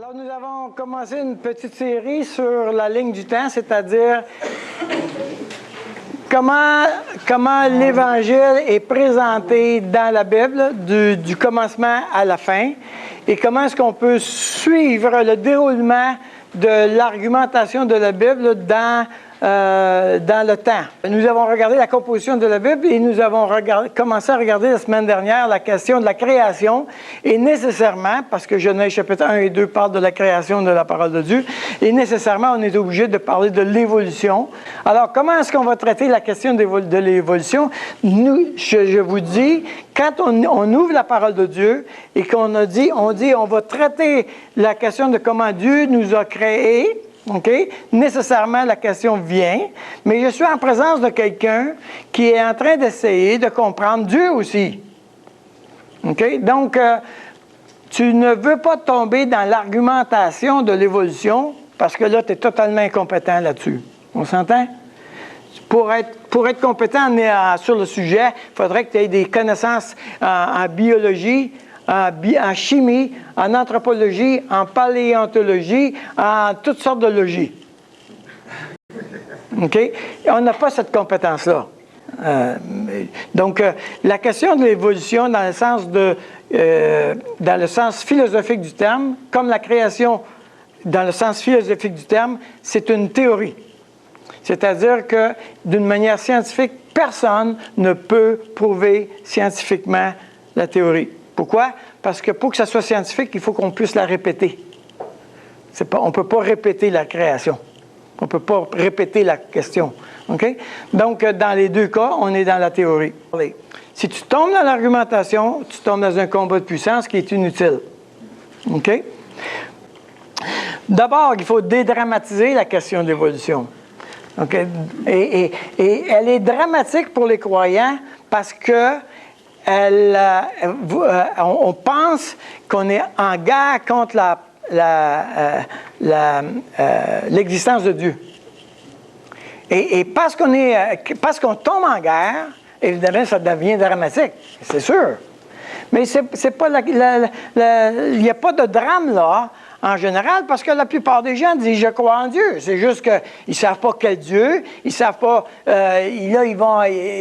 Alors, nous avons commencé une petite série sur la ligne du temps, c'est-à-dire comment l'Évangile est présenté dans la Bible, du commencement à la fin, et comment est-ce qu'on peut suivre le déroulement de l'argumentation de la Bible dans le temps. Nous avons regardé la composition de la Bible et nous avons commencé à regarder la semaine dernière la question de la création et nécessairement, parce que Genèse chapitre 1 et 2 parlent de la création de la parole de Dieu, et nécessairement on est obligé de parler de l'évolution. Alors comment est-ce qu'on va traiter la question de l'évolution? Je vous dis, quand on ouvre la parole de Dieu et qu'on on va traiter la question de comment Dieu nous a créés, OK? Nécessairement, la question vient, mais je suis en présence de quelqu'un qui est en train d'essayer de comprendre Dieu aussi. OK? Donc, tu ne veux pas tomber dans l'argumentation de l'évolution parce que là, tu es totalement incompétent là-dessus. On s'entend? Pour être compétent sur le sujet, il faudrait que tu aies des connaissances en biologie, en chimie, en anthropologie, en paléontologie, en toutes sortes de logies. OK? On n'a pas cette compétence-là. Donc, la question de l'évolution dans le sens philosophique du terme, comme la création dans le sens philosophique du terme, c'est une théorie. C'est-à-dire que, d'une manière scientifique, personne ne peut prouver scientifiquement la théorie. Pourquoi? Parce que pour que ça soit scientifique, il faut qu'on puisse la répéter. On ne peut pas répéter la création. On ne peut pas répéter la question. OK? Donc, dans les deux cas, on est dans la théorie. Si tu tombes dans l'argumentation, tu tombes dans un combat de puissance qui est inutile. OK? D'abord, il faut dédramatiser la question de l'évolution. OK? Et elle est dramatique pour les croyants parce que on pense qu'on est en guerre contre l'existence de Dieu. Et parce qu'on tombe en guerre, évidemment, ça devient dramatique, c'est sûr. Mais c'est pas il n'y a pas de drame là, en général, parce que la plupart des gens disent « je crois en Dieu ». C'est juste qu'ils ne savent pas quel Dieu, ils ne savent pas...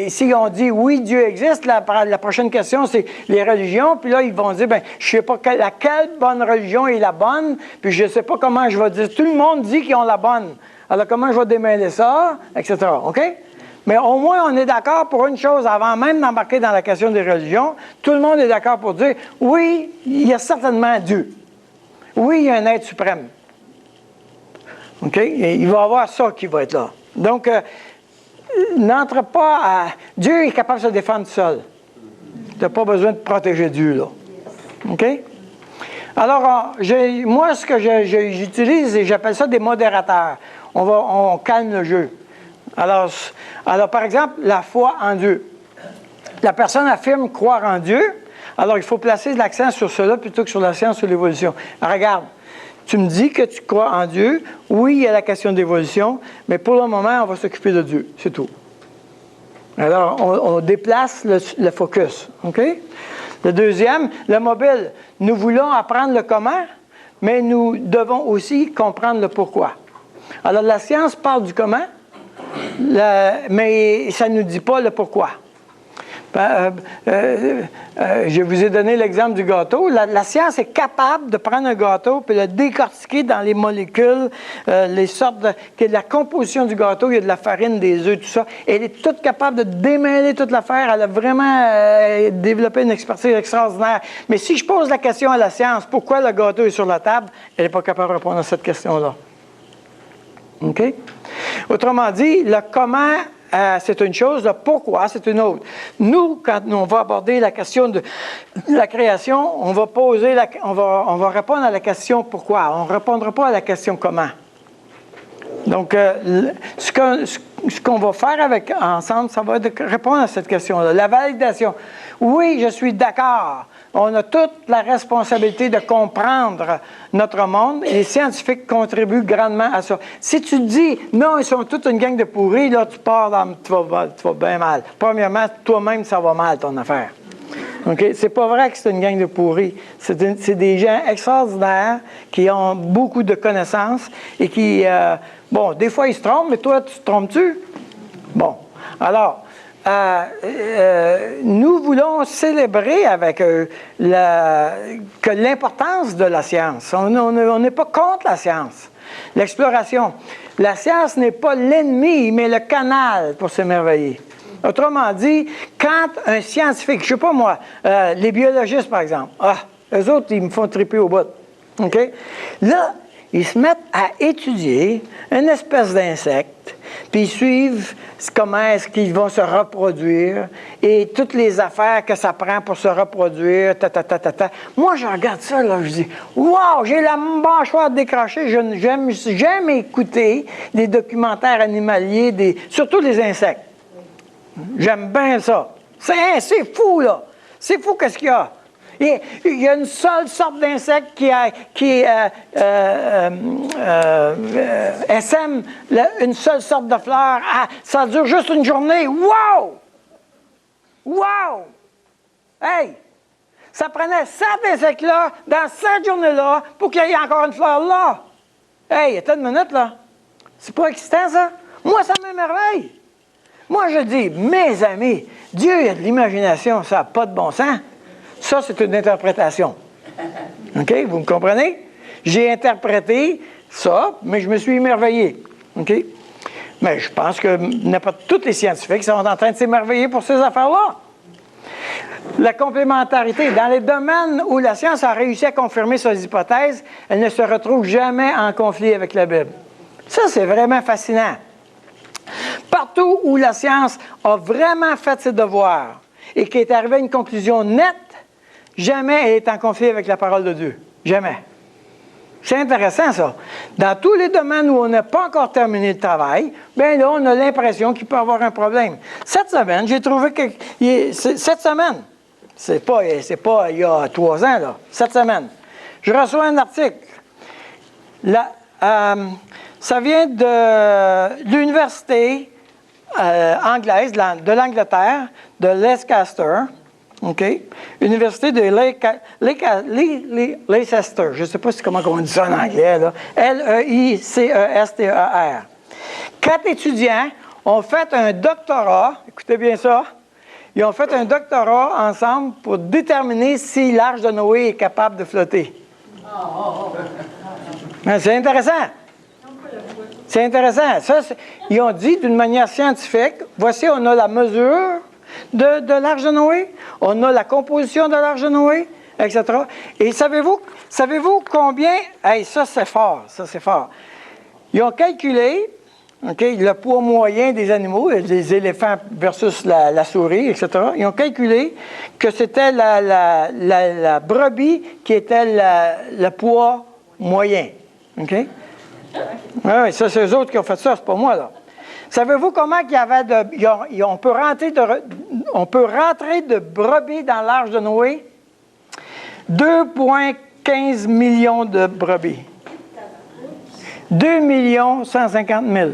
si on dit « oui, Dieu existe », la prochaine question, c'est les religions, puis là, ils vont dire « je ne sais pas laquelle bonne religion est la bonne, puis je ne sais pas comment je vais dire. Tout le monde dit qu'ils ont la bonne. Alors, comment je vais démêler ça, etc. » OK? Mais au moins, on est d'accord pour une chose, avant même d'embarquer dans la question des religions, tout le monde est d'accord pour dire « oui, il y a certainement Dieu. Oui, il y a un être suprême. » OK? Et il va y avoir ça qui va être là. Donc, n'entre pas à... Dieu est capable de se défendre seul. Tu n'as pas besoin de protéger Dieu, là. OK? Alors, moi, ce que j'utilise, j'appelle ça des modérateurs. On calme le jeu. Alors, par exemple, la foi en Dieu. La personne affirme croire en Dieu. Alors, il faut placer l'accent sur cela plutôt que sur la science ou l'évolution. Regarde, tu me dis que tu crois en Dieu. Oui, il y a la question d'évolution, mais pour le moment, on va s'occuper de Dieu. C'est tout. Alors, on déplace le focus. OK? Le deuxième, le mobile. Nous voulons apprendre le comment, mais nous devons aussi comprendre le pourquoi. Alors, la science parle du comment, mais ça ne nous dit pas le pourquoi. Je vous ai donné l'exemple du gâteau. La science est capable de prendre un gâteau et le décortiquer dans les molécules, les sortes de la composition du gâteau. Il y a de la farine, des œufs, tout ça. Elle est toute capable de démêler toute l'affaire. Elle a vraiment développé une expertise extraordinaire. Mais si je pose la question à la science, pourquoi le gâteau est sur la table, elle n'est pas capable de répondre à cette question-là. OK? Autrement dit, le comment... c'est une chose, le pourquoi, c'est une autre. Nous, quand on va aborder la question de la création, on va répondre à la question pourquoi. On ne répondra pas à la question comment. Donc, ce qu'on va faire ensemble, ça va être répondre à cette question-là. La validation. Oui, je suis d'accord. On a toute la responsabilité de comprendre notre monde et les scientifiques contribuent grandement à ça. Si tu dis, non, ils sont toute une gang de pourris, là, tu vas bien mal. Premièrement, toi-même, ça va mal, ton affaire. OK? C'est pas vrai que c'est une gang de pourris. C'est des gens extraordinaires qui ont beaucoup de connaissances et qui, bon, des fois ils se trompent, mais toi, tu te trompes-tu? Bon. Alors, nous voulons célébrer avec eux que l'importance de la science. On n'est pas contre la science. L'exploration. La science n'est pas l'ennemi, mais le canal pour s'émerveiller. Autrement dit, quand un scientifique, je ne sais pas moi, les biologistes par exemple, eux autres, ils me font triper au bout. OK? Là, ils se mettent à étudier une espèce d'insecte, puis ils suivent comment est-ce qu'ils vont se reproduire et toutes les affaires que ça prend pour se reproduire, Moi, je regarde ça, là, je dis, wow, j'ai la mâchoire décrochée, j'aime écouter des documentaires animaliers, surtout les insectes. J'aime bien ça. C'est fou, là. C'est fou qu'est-ce qu'il y a. Et il y a une seule sorte d'insecte qui sème une seule sorte de fleur. Ça dure juste une journée. Wow! Wow! Hey! Ça prenait 7 insectes-là dans cette journée-là pour qu'il y ait encore une fleur là. Hey, attends une minute, là. C'est pas excitant, ça? Moi, ça m'émerveille. Moi, je dis, mes amis, Dieu, il a de l'imagination, ça n'a pas de bon sens. Ça, c'est une interprétation. OK? Vous me comprenez? J'ai interprété ça, mais je me suis émerveillé. OK? Mais je pense que tous les scientifiques sont en train de s'émerveiller pour ces affaires-là. La complémentarité. Dans les domaines où la science a réussi à confirmer ses hypothèses, elle ne se retrouve jamais en conflit avec la Bible. Ça, c'est vraiment fascinant. Partout où la science a vraiment fait ses devoirs et qui est arrivée à une conclusion nette, jamais elle est en conflit avec la parole de Dieu. Jamais. C'est intéressant, ça. Dans tous les domaines où on n'a pas encore terminé le travail, bien là, on a l'impression qu'il peut y avoir un problème. Cette semaine, j'ai trouvé que... Cette semaine, c'est pas il y a 3 ans, là. Cette semaine, je reçois un article. Ça vient de l'université anglaise de l'Angleterre, de Leicester. OK? Université de Leicester. Je ne sais pas comment on dit ça en anglais, là. Leicester. 4 étudiants ont fait un doctorat, écoutez bien ça, ils ont fait un doctorat ensemble pour déterminer si l'arche de Noé est capable de flotter. C'est intéressant. C'est intéressant. Ça, ils ont dit d'une manière scientifique, voici, on a la mesure de l'arche de Noé, on a la composition de l'arche de Noé, etc. Et savez-vous combien... Hey, ça, c'est fort, Ils ont calculé, OK, le poids moyen des animaux, les éléphants versus la souris, etc. Ils ont calculé que c'était la brebis qui était le poids moyen. OK? Oui, ça, c'est eux autres qui ont fait ça, c'est pas moi, là. Savez-vous comment il y avait on peut rentrer de brebis dans l'arche de Noé? 2,15 millions de brebis. 2 150 000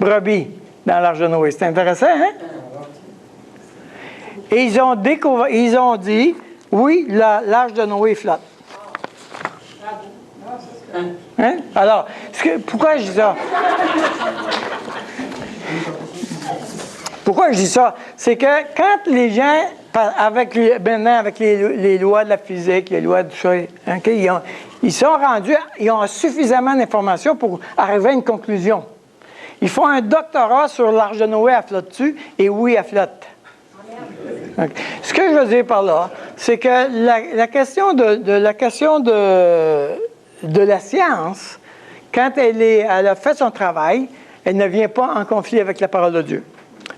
brebis dans l'arche de Noé. C'est intéressant, hein? Et ils ont dit, oui, l'arche de Noé flotte. Hein? Alors, pourquoi je dis ça? Pourquoi je dis ça? C'est que quand les gens, maintenant avec les lois de la physique, les lois de tout ça, okay, ils sont rendus, ils ont suffisamment d'informations pour arriver à une conclusion. Ils font un doctorat sur l'arche de Noé, elle flotte-tu? Et oui, elle flotte. Okay. Ce que je veux dire par là, c'est que la question de la science, quand elle a fait son travail, elle ne vient pas en conflit avec la parole de Dieu.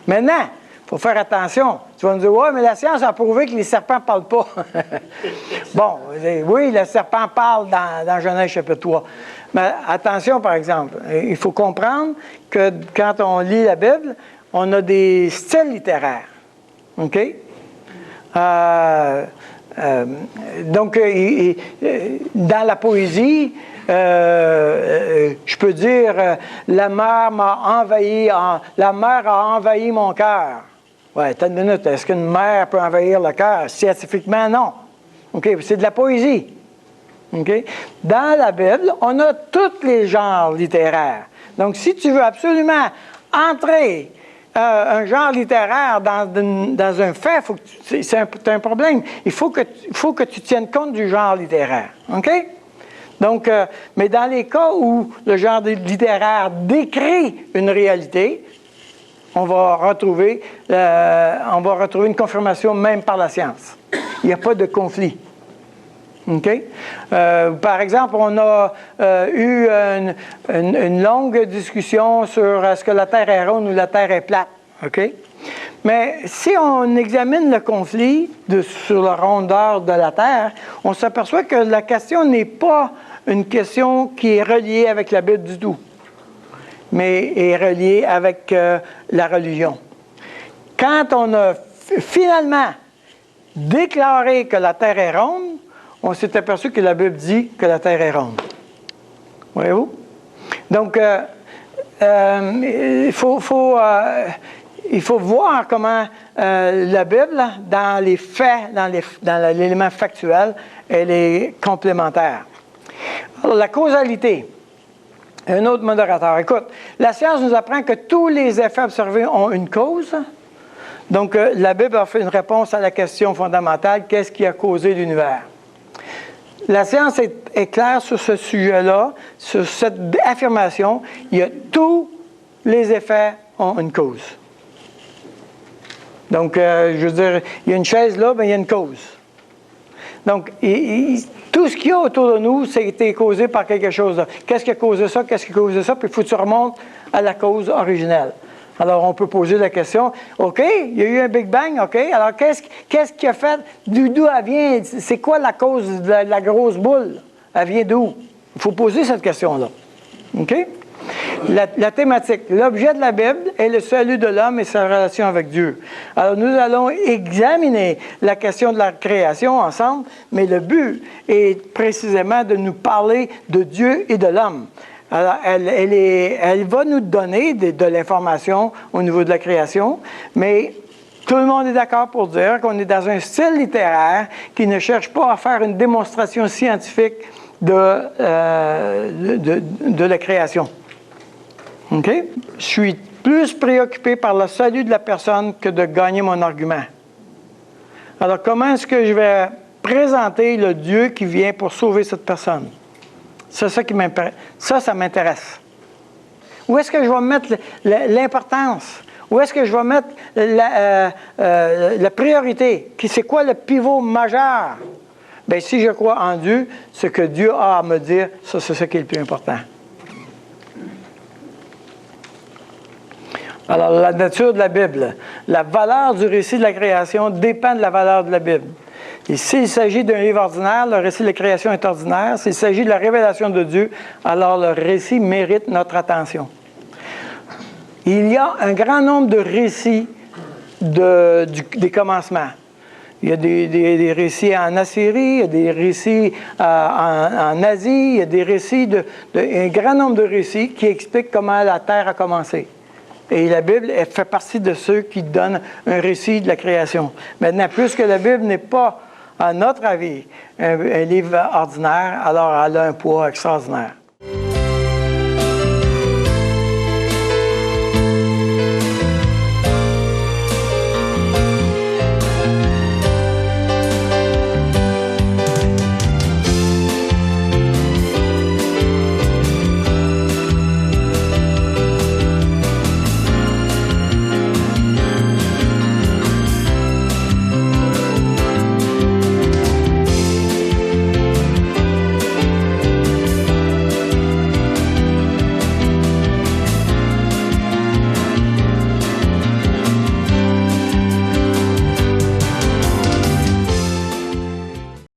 Maintenant, il faut faire attention. Tu vas me dire, ouais, mais la science a prouvé que les serpents ne parlent pas. Bon, oui, le serpent parle dans Genèse chapitre 3. Mais attention, par exemple, il faut comprendre que quand on lit la Bible, on a des styles littéraires. OK? Donc, dans la poésie, je peux dire, la mer a envahi mon cœur. Ouais, attends une minute. Est-ce qu'une mer peut envahir le cœur? Scientifiquement, non. OK? C'est de la poésie. OK? Dans la Bible, on a tous les genres littéraires. Donc, si tu veux absolument entrer un genre littéraire dans un fait, c'est un problème. Il faut que tu tiennes compte du genre littéraire. OK? Donc, mais dans les cas où le genre littéraire décrit une réalité, on va retrouver une confirmation même par la science. Il n'y a pas de conflit. OK? Par exemple, on a eu une longue discussion sur est-ce que la Terre est ronde ou la Terre est plate. OK? Mais si on examine le conflit sur la rondeur de la Terre, on s'aperçoit que la question n'est pas une question qui est reliée avec la Bible du tout, mais est reliée avec la religion. Quand on a finalement déclaré que la Terre est ronde, on s'est aperçu que la Bible dit que la Terre est ronde. Voyez-vous? Donc, il faut voir comment la Bible, dans les faits, dans l'élément factuel, elle est complémentaire. Alors, la causalité. Un autre modérateur. Écoute, la science nous apprend que tous les effets observés ont une cause. Donc, la Bible a fait une réponse à la question fondamentale, qu'est-ce qui a causé l'univers? La science est claire sur ce sujet-là, sur cette affirmation. Il y a tous les effets ont une cause. Donc, je veux dire, il y a une chaise là, bien, il y a une cause. Donc, tout ce qu'il y a autour de nous, c'est causé par quelque chose. Qu'est-ce qui a causé ça? Qu'est-ce qui a causé ça? Puis il faut que tu remontes à la cause originelle. Alors, on peut poser la question, OK, il y a eu un Big Bang, OK, alors qu'est-ce qui a fait, d'où elle vient? C'est quoi la cause de la grosse boule? Elle vient d'où? Il faut poser cette question-là. OK? La thématique, l'objet de la Bible est le salut de l'homme et sa relation avec Dieu. Alors, nous allons examiner la question de la création ensemble, mais le but est précisément de nous parler de Dieu et de l'homme. Alors, elle va nous donner de l'information au niveau de la création, mais tout le monde est d'accord pour dire qu'on est dans un style littéraire qui ne cherche pas à faire une démonstration scientifique de la création. OK? Je suis plus préoccupé par le salut de la personne que de gagner mon argument. Alors, comment est-ce que je vais présenter le Dieu qui vient pour sauver cette personne? C'est ça qui m'intéresse. Ça m'intéresse. Où est-ce que je vais mettre l'importance? Où est-ce que je vais mettre la priorité? C'est quoi le pivot majeur? Bien, si je crois en Dieu, ce que Dieu a à me dire, ça, c'est ça qui est le plus important. Alors, la nature de la Bible. La valeur du récit de la création dépend de la valeur de la Bible. Et s'il s'agit d'un livre ordinaire, le récit de la création est ordinaire. S'il s'agit de la révélation de Dieu, alors le récit mérite notre attention. Il y a un grand nombre de récits des commencements. Il y a des récits en Assyrie, il y a des récits en Asie, il y a des récits un grand nombre de récits qui expliquent comment la Terre a commencé. Et la Bible, elle fait partie de ceux qui donnent un récit de la création. Maintenant, puisque la Bible n'est pas, à notre avis, un livre ordinaire, alors elle a un poids extraordinaire.